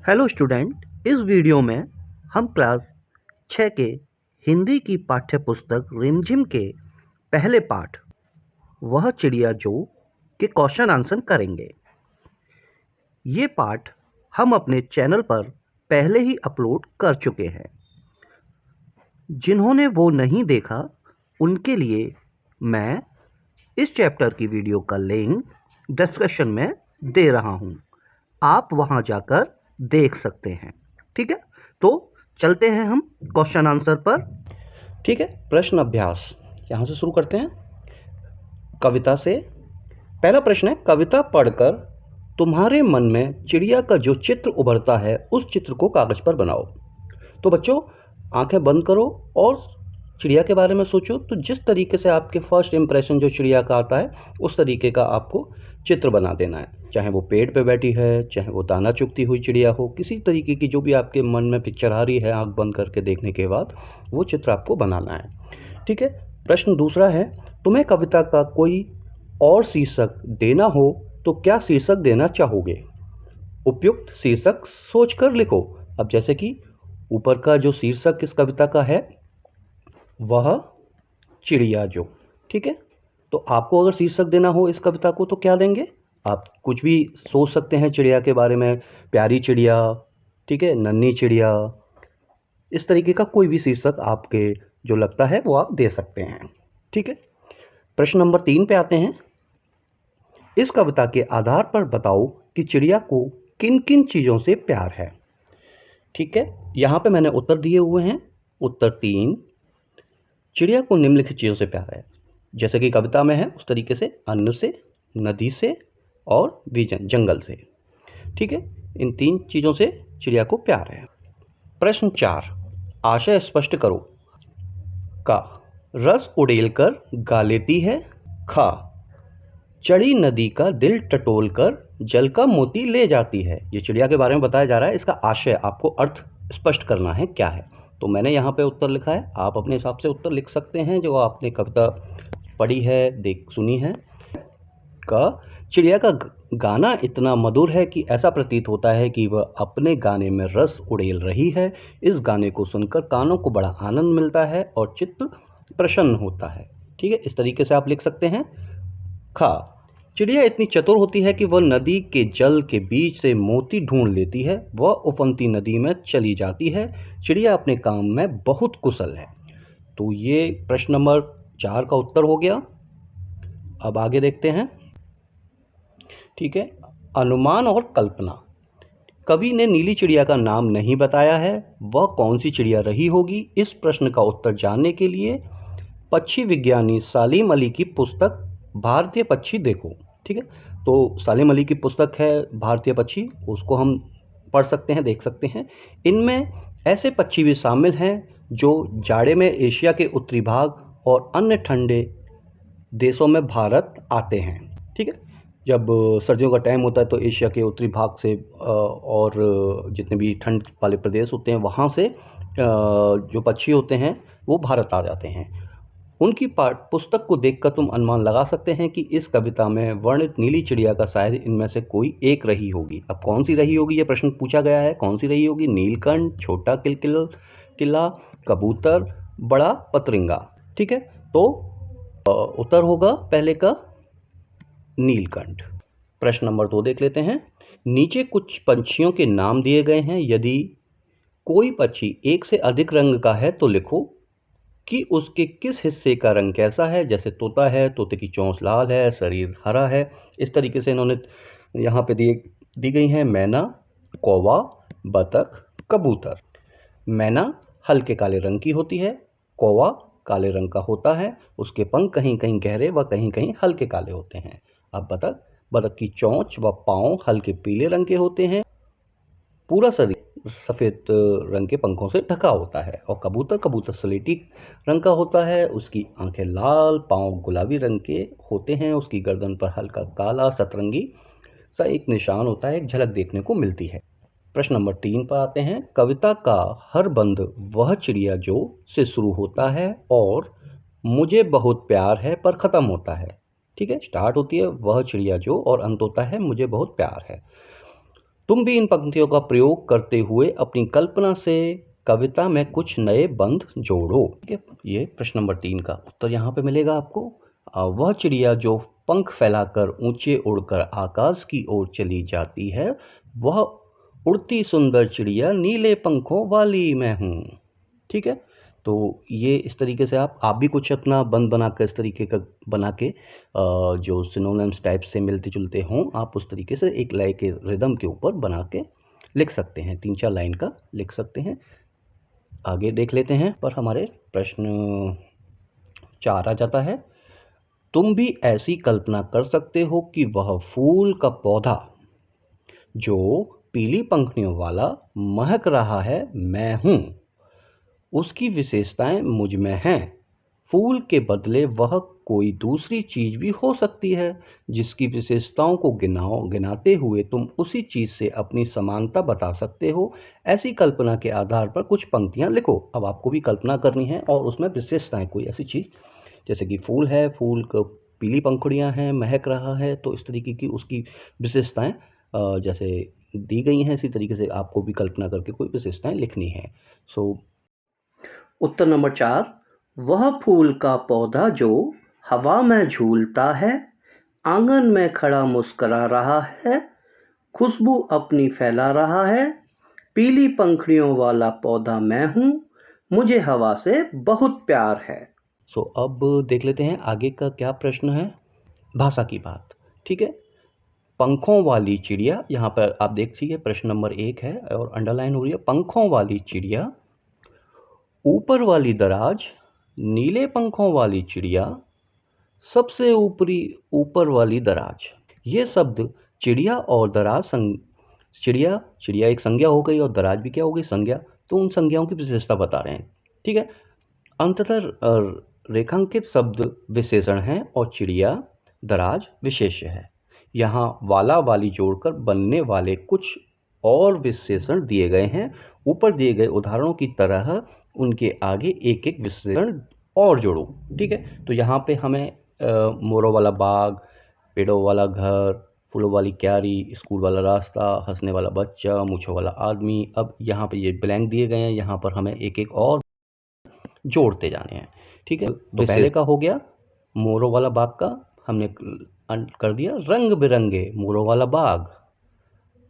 Hello student, इस video में हम क्लास 6 के हिंदी की पाठ्य पुस्तक रिमझिम के पहले पाठ वह चिड़िया जो के क्वेश्चन आंसर करेंगे। ये पाठ हम अपने चैनल पर पहले ही अपलोड कर चुके हैं। जिन्होंने वो नहीं देखा उनके लिए मैं इस चैप्टर की वीडियो का लिंक डिस्क्रिप्शन में दे रहा हूँ। आप वहां जाकर देख सकते हैं। ठीक है, तो चलते हैं हम क्वेश्चन आंसर पर। ठीक है, प्रश्न अभ्यास यहां से शुरू करते हैं कविता से। पहला प्रश्न है, कविता पढ़कर तुम्हारे मन में चिड़िया का जो चित्र उभरता है उस चित्र को कागज पर बनाओ। तो बच्चों, आंखें बंद करो और चिड़िया के बारे में सोचो। तो जिस तरीके से आपके फर्स्ट इंप्रेशन जो चिड़िया का आता है उस तरीके का आपको चित्र बना देना है। चाहे वो पेड़ पे बैठी है, चाहे वो दाना चुगती हुई चिड़िया हो, किसी तरीके की जो भी आपके मन में पिक्चर आ रही है आंख बंद करके देखने के बाद, वो चित्र आपको बनाना है। ठीक है, प्रश्न दूसरा है, तुम्हें कविता का कोई और शीर्षक देना हो तो क्या शीर्षक देना चाहोगे? उपयुक्त शीर्षक सोचकर लिखो। अब जैसे कि ऊपर का जो शीर्षक इस कविता का है वह चिड़िया जो। ठीक है, तो आपको अगर शीर्षक देना हो इस कविता को तो क्या देंगे? आप कुछ भी सोच सकते हैं चिड़िया के बारे में, प्यारी चिड़िया, ठीक है, नन्ही चिड़िया, इस तरीके का कोई भी शीर्षक आपके जो लगता है वो आप दे सकते हैं। ठीक है, प्रश्न नंबर 3 पे आते हैं। इस कविता के आधार पर बताओ कि चिड़िया को किन किन चीज़ों से प्यार है। ठीक है, यहाँ पे मैंने उत्तर दिए हुए हैं। उत्तर 3, चिड़िया को निम्नलिखित चीज़ों से प्यार है, जैसे कि कविता में है उस तरीके से, अन्न से, नदी से और विजन जंगल से। ठीक है, इन 3 चीज़ों से चिड़िया को प्यार है। प्रश्न 4, आशय स्पष्ट करो। का, रस उड़ेल कर गा लेती है। खा, चढ़ी नदी का दिल टटोल कर जल का मोती ले जाती है। ये चिड़िया के बारे में बताया जा रहा है, इसका आशय आपको अर्थ स्पष्ट करना है क्या है। तो मैंने यहाँ पे उत्तर लिखा है, आप अपने हिसाब से उत्तर लिख सकते हैं जो आपने कविता पढ़ी है, देख सुनी है। का, चिड़िया का गाना इतना मधुर है कि ऐसा प्रतीत होता है कि वह अपने गाने में रस उड़ेल रही है। इस गाने को सुनकर कानों को बड़ा आनंद मिलता है और चित्त प्रसन्न होता है। ठीक है, इस तरीके से आप लिख सकते हैं। खा, चिड़िया इतनी चतुर होती है कि वह नदी के जल के बीच से मोती ढूंढ लेती है। वह उफनती नदी में चली जाती है। चिड़िया अपने काम में बहुत कुशल है। तो ये प्रश्न नंबर 4 का उत्तर हो गया। अब आगे देखते हैं। ठीक है, अनुमान और कल्पना। कवि ने नीली चिड़िया का नाम नहीं बताया है, वह कौन सी चिड़िया रही होगी? इस प्रश्न का उत्तर जानने के लिए पक्षी विज्ञानी सालिम अली की पुस्तक भारतीय पक्षी देखो। ठीक है, तो सालिम अली की पुस्तक है भारतीय पक्षी, उसको हम पढ़ सकते हैं, देख सकते हैं। इनमें ऐसे पक्षी भी शामिल हैं जो जाड़े में एशिया के उत्तरी भाग और अन्य ठंडे देशों में भारत आते हैं। ठीक है, जब सर्दियों का टाइम होता है तो एशिया के उत्तरी भाग से और जितने भी ठंड वाले प्रदेश होते हैं वहाँ से जो पक्षी होते हैं वो भारत आ जाते हैं। उनकी पुस्तक को देखकर तुम अनुमान लगा सकते हैं कि इस कविता में वर्णित नीली चिड़िया का शायद इनमें से कोई एक रही होगी। अब कौन सी रही होगी ये प्रश्न पूछा गया है, कौन सी रही होगी? नीलकंठ, छोटा किला, कबूतर, बड़ा पतरिंगा। ठीक है, तो उत्तर होगा पहले का नीलकंठ। प्रश्न नंबर 2 देख लेते हैं। नीचे कुछ पंछियों के नाम दिए गए हैं, यदि कोई पक्षी एक से अधिक रंग का है तो लिखो कि उसके किस हिस्से का रंग कैसा है। जैसे तोता है, तोते की चोंच लाल है, शरीर हरा है। इस तरीके से इन्होंने यहाँ पे दी गई हैं मैना, कौवा, बतख, कबूतर। मैना हल्के काले रंग की होती है, कौवा काले रंग का होता है, उसके पंख कहीं कहीं गहरे व कहीं कहीं हल्के काले होते हैं। अब बतख की चोंच व पाँव हल्के पीले रंग के होते हैं, पूरा शरीर सफ़ेद रंग के पंखों से ढका होता है। और कबूतर स्लेटी रंग का होता है, उसकी आंखें लाल, पाँव गुलाबी रंग के होते हैं, उसकी गर्दन पर हल्का काला सतरंगी सा एक निशान होता है, एक झलक देखने को मिलती है। प्रश्न नंबर 3 पर आते हैं। कविता का हर बंद वह चिड़िया जो से शुरू होता है और मुझे बहुत प्यार है पर ख़त्म होता है। ठीक है, स्टार्ट होती है वह चिड़िया जो और अंत होता है मुझे बहुत प्यार है। तुम भी इन पंक्तियों का प्रयोग करते हुए अपनी कल्पना से कविता में कुछ नए बंध जोड़ो। ठीक है, ये प्रश्न नंबर 3 का उत्तर यहाँ पे मिलेगा आपको। वह चिड़िया जो पंख फैलाकर ऊंचे उड़कर आकाश की ओर चली जाती है, वह उड़ती सुंदर चिड़िया नीले पंखों वाली मैं हूँ। ठीक है, तो ये इस तरीके से आप भी कुछ अपना बंद बनाकर इस तरीके का बना के जो सिनोनिम्स टाइप से मिलते जुलते हों, आप उस तरीके से एक लय के रिदम के ऊपर बना के लिख सकते हैं। 3-4 लाइन का लिख सकते हैं। आगे देख लेते हैं पर हमारे प्रश्न 4 आ जाता है। तुम भी ऐसी कल्पना कर सकते हो कि वह फूल का पौधा जो पीली पंखुड़ियों वाला महक रहा है मैं हूँ। उसकी विशेषताएं मुझ में हैं। फूल के बदले वह कोई दूसरी चीज भी हो सकती है, जिसकी विशेषताओं को गिनाते हुए तुम उसी चीज से अपनी समानता बता सकते हो। ऐसी कल्पना के आधार पर कुछ पंक्तियां लिखो। अब आपको भी कल्पना करनी है और उसमें विशेषताएं कोई ऐसी चीज, जैसे कि फूल है, फूल को पीली पंखुड़ियां हैं, महक रहा है, तो इस तरीके की उसकी विशेषताएं जैसे दी गई हैं, इसी तरीके से आपको भी कल्पना करके कोई विशेषताएं लिखनी है। उत्तर नंबर 4, वह फूल का पौधा जो हवा में झूलता है, आंगन में खड़ा मुस्कुरा रहा है, खुशबू अपनी फैला रहा है, पीली पंखुड़ियों वाला पौधा मैं हूँ, मुझे हवा से बहुत प्यार है। अब देख लेते हैं आगे का क्या प्रश्न है। भाषा की बात। ठीक है, पंखों वाली चिड़िया, यहाँ पर आप देखिए प्रश्न नंबर 1 है और अंडरलाइन हो रही है। पंखों वाली चिड़िया, ऊपर वाली दराज, नीले पंखों वाली चिड़िया, सबसे ऊपर वाली दराज। ये शब्द चिड़िया और दराज चिड़िया एक संज्ञा हो गई और दराज भी क्या हो गई, संज्ञा। तो उन संज्ञाओं की विशेषता बता रहे हैं। ठीक है, अंततः रेखांकित शब्द विशेषण हैं और चिड़िया दराज विशेष्य है। यहाँ वाला वाली जोड़कर बनने वाले कुछ और विशेषण दिए गए हैं। ऊपर दिए गए उदाहरणों की तरह उनके आगे एक एक विशेषण और जोड़ो। ठीक है, तो यहाँ पे हमें मोरों वाला बाग, पेड़ों वाला घर, फूलों वाली क्यारी, स्कूल वाला रास्ता, हंसने वाला बच्चा, मूंछों वाला आदमी। अब यहाँ पे ये ब्लैंक दिए गए हैं, यहाँ पर हमें एक एक और जोड़ते जाने हैं। ठीक है, तो पहले का हो गया मोरों वाला बाग का, हमने कर दिया रंग बिरंगे मोरों वाला बाग।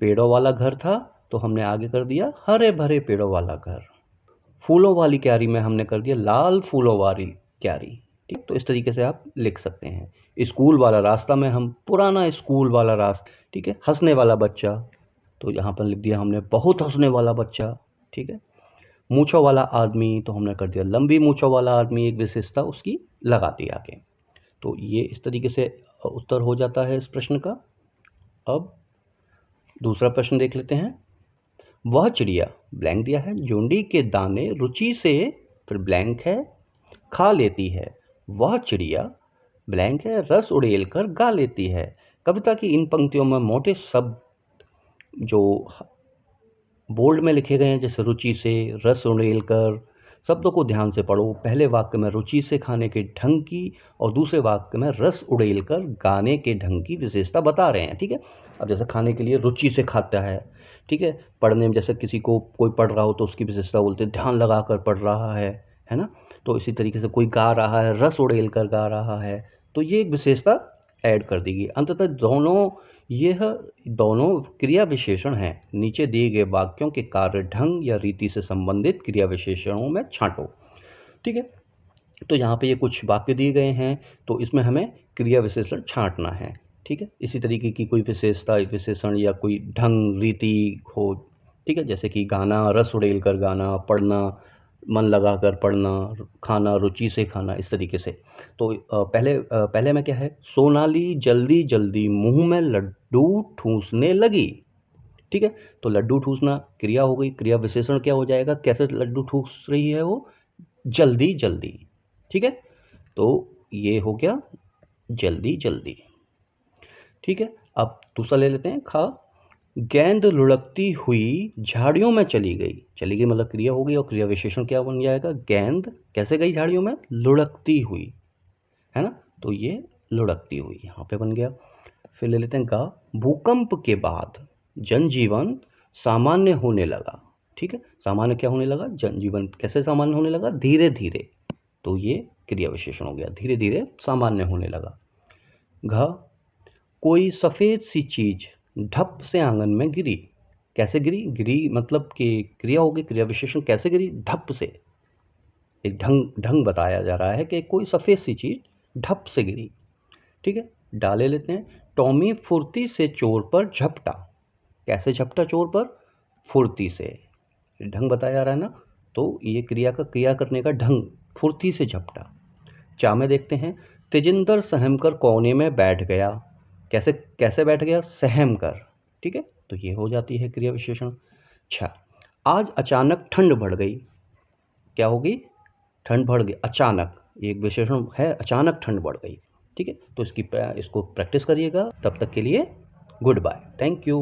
पेड़ों वाला घर था तो हमने आगे कर दिया हरे भरे पेड़ों वाला घर। फूलों वाली क्यारी में हमने कर दिया लाल फूलों वाली क्यारी। ठीक, तो इस तरीके से आप लिख सकते हैं। स्कूल वाला रास्ता में हम पुराना स्कूल वाला रास्ता। ठीक है, हंसने वाला बच्चा, तो यहाँ पर लिख दिया हमने बहुत हंसने वाला बच्चा। ठीक है, मूंछों वाला आदमी, तो हमने कर दिया लंबी मूंछों वाला आदमी, एक विशेषता उसकी लगा दी आगे। तो ये इस तरीके से उत्तर हो जाता है इस प्रश्न का। अब दूसरा प्रश्न देख लेते हैं। वह चिड़िया, ब्लैंक दिया है, जोंडी के दाने रुचि से, फिर ब्लैंक है, खा लेती है। वह चिड़िया, ब्लैंक है, रस उड़ेल कर गा लेती है। कविता की इन पंक्तियों में मोटे शब्द जो बोल्ड में लिखे गए हैं, जैसे रुचि से, रस उड़ेल कर, शब्दों को ध्यान से पढ़ो। पहले वाक्य में रुचि से खाने के ढंग की और दूसरे वाक्य में रस उड़ेल कर गाने के ढंग की विशेषता बता रहे हैं। ठीक है, अब जैसे खाने के लिए रुचि से खाता है। ठीक है, पढ़ने में जैसे किसी को कोई पढ़ रहा हो तो उसकी विशेषता बोलते हैं ध्यान लगा कर पढ़ रहा है ना। तो इसी तरीके से कोई गा रहा है, रस उड़ेल कर गा रहा है, तो ये एक विशेषता ऐड कर दी गई। अंततः दोनों क्रिया विशेषण हैं। नीचे दिए गए वाक्यों के कार्य ढंग या रीति से संबंधित क्रिया विशेषणों में छांटो। ठीक है, तो यहाँ पे ये कुछ वाक्य दिए गए हैं, तो इसमें हमें क्रिया विशेषण छांटना है। ठीक है, इसी तरीके की कोई विशेषता विशेषण या कोई ढंग रीति हो। ठीक है, जैसे कि गाना, रस उड़ेल कर गाना, पढ़ना, मन लगा कर पढ़ना, खाना, रुचि से खाना, इस तरीके से। तो पहले में क्या है, सोनाली जल्दी जल्दी मुंह में लड्डू ठूंसने लगी। ठीक है, तो लड्डू ठूसना क्रिया हो गई, क्रिया विशेषण क्या हो जाएगा, कैसे लड्डू ठूस रही है वो, जल्दी जल्दी। ठीक है, तो ये हो गया जल्दी जल्दी। ठीक है, अब दूसरा ले लेते हैं, खा। गेंद लुढ़कती हुई झाड़ियों में चली गई मतलब क्रिया हो गई और क्रिया विशेषण क्या बन जाएगा, गेंद कैसे गई झाड़ियों में, लुढ़कती हुई, है ना, तो ये लुढ़कती हुई यहाँ पे बन गया। फिर ले लेते हैं गा। भूकंप के बाद जनजीवन सामान्य होने लगा। ठीक है, सामान्य क्या होने लगा? जनजीवन कैसे सामान्य होने लगा? धीरे धीरे। तो ये क्रिया विशेषण हो गया, धीरे धीरे सामान्य होने लगा। घ, कोई सफ़ेद सी चीज ढप से आंगन में गिरी। कैसे गिरी? गिरी मतलब कि क्रिया होगी, क्रिया विशेषण कैसे गिरी? ढप से। एक ढंग बताया जा रहा है कि कोई सफ़ेद सी चीज ढप से गिरी। ठीक है, डाले लेते हैं। टॉमी फुर्ती से चोर पर झपटा। कैसे झपटा चोर पर? फुर्ती से। ढंग बताया जा रहा है ना, तो ये क्रिया करने का ढंग, फुर्ती से झपटा। चा में देखते हैं, तेजिंदर सहम कर कोने में बैठ गया। कैसे कैसे बैठ गया? सहम कर। ठीक है, तो ये हो जाती है क्रिया विशेषण। छा, आज अचानक ठंड बढ़ गई। क्या होगी? ठंड बढ़ गई, अचानक। एक विशेषण है, अचानक ठंड बढ़ गई। ठीक है, तो इसको प्रैक्टिस करिएगा। तब तक के लिए गुड बाय, थैंक यू।